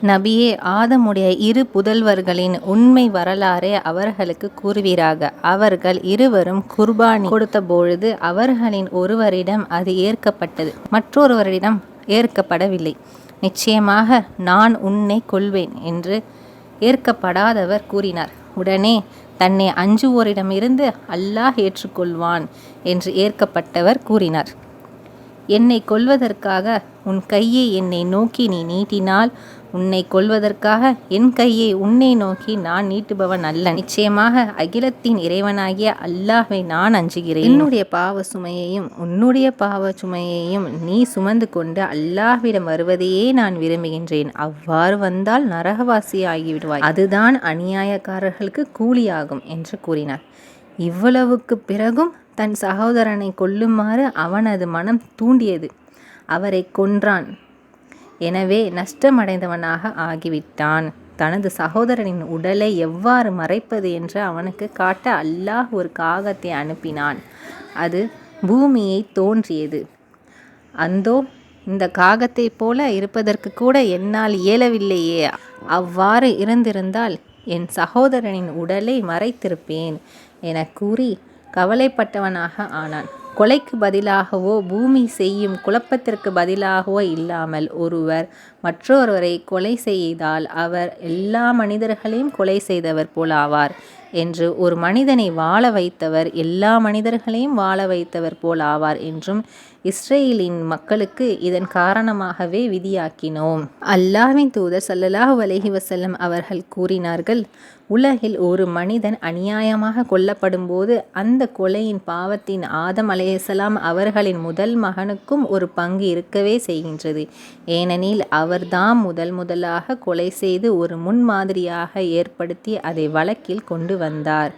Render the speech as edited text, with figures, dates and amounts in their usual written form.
நபியே, ஆதமுடைய இரு புதல்வர்களின் உண்மை வரலாறை அவர்களுக்கு கூறுவீராக. அவர்கள் இருவரும் குர்பானி கொடுத்தபொழுது அவர்களின் ஒருவரிடம் அது ஏற்கப்பட்டது, மற்றொருவரிடம் ஏற்கப்படவில்லை. நிச்சயமாக நான் உன்னை கொல்வேன் என்று ஏற்கப்படாதவர் கூறினார். உடனே தன்னை அஞ்சுவோரிடமிருந்து அல்லாஹ் ஏற்றுக்கொள்வான் என்று ஏற்கப்பட்டவர் கூறினார், என்னை கொல்வதற்காக உன் கையை என்னை நோக்கி நீ நீட்டினால் உன்னை கொல்வதற்காக என் கையை உன்னை நோக்கி நான் நீட்டுபவன் அல்ல. நிச்சயமாக அகிலத்தின் இறைவனாகிய அல்லாஹ்வை நான் அஞ்சுகிறேன். என்னுடைய பாவ சுமையையும் உன்னுடைய பாவ சுமையையும் நீ சுமந்து கொண்டு அல்லாஹ்விடம் வருவதையே நான் விரும்புகின்றேன். அவ்வாறு வந்தால் நரகவாசி ஆகிவிடுவாய், அதுதான் அநியாயக்காரர்களுக்கு கூலியாகும் என்று கூறினார். இவ்வளவுக்கு பிறகும் தன் சகோதரனை கொல்லுமாறு அவனது மனம் தூண்டியது. அவரை கொன்றான். எனவே நஷ்டமடைந்தவனாக ஆகிவிட்டான். தனது சகோதரனின் உடலை எவ்வாறு மறைப்பது என்று அவனுக்கு காட்ட அல்லாஹ் ஒரு காகத்தை அனுப்பினான். அது பூமியை தோன்றியது. அந்தோ, இந்த காகத்தை போல இருப்பதற்கு கூட என்னால் இயலவில்லையே. அவ்வாறு இருந்திருந்தால் என் சகோதரனின் உடலை மறைத்திருப்பேன் என கூறி கவலைப்பட்டவனாக ஆனான். கொலைக்கு பதிலாகவோ பூமி செய்யும் குழப்பத்திற்கு பதிலாகவோ இல்லாமல் ஒருவர் மற்றொருவரை கொலை செய்தால் அவர் எல்லா மனிதர்களையும் கொலை செய்தவர் போல் ஆவார் என்று, ஒரு மனிதனை வாழ வைத்தவர் எல்லா மனிதர்களையும் வாழ வைத்தவர் போல் ஆவார் என்றும் இஸ்ரேலின் மக்களுக்கு இதன் காரணமாகவே விதியாக்கினோம். அல்லாஹ்வின் தூதர் ஸல்லல்லாஹு அலைஹி வஸல்லம் அவர்கள் கூறினார்கள், உலகில் ஒரு மனிதன் அநியாயமாக கொல்லப்படும் போது அந்த கொலையின் பாவத்தின் ஆதம் அலைஹிஸ்ஸலாம் அவர்களின் முதல் மகனுக்கும் ஒரு பங்கு இருக்கவே செய்கின்றது. ஏனெனில் அவர்தாம் முதலாக கொலை செய்து ஒரு முன்மாதிரியாக ஏற்படுத்தி அதை வழக்கில் கொண்டு வந்தார்.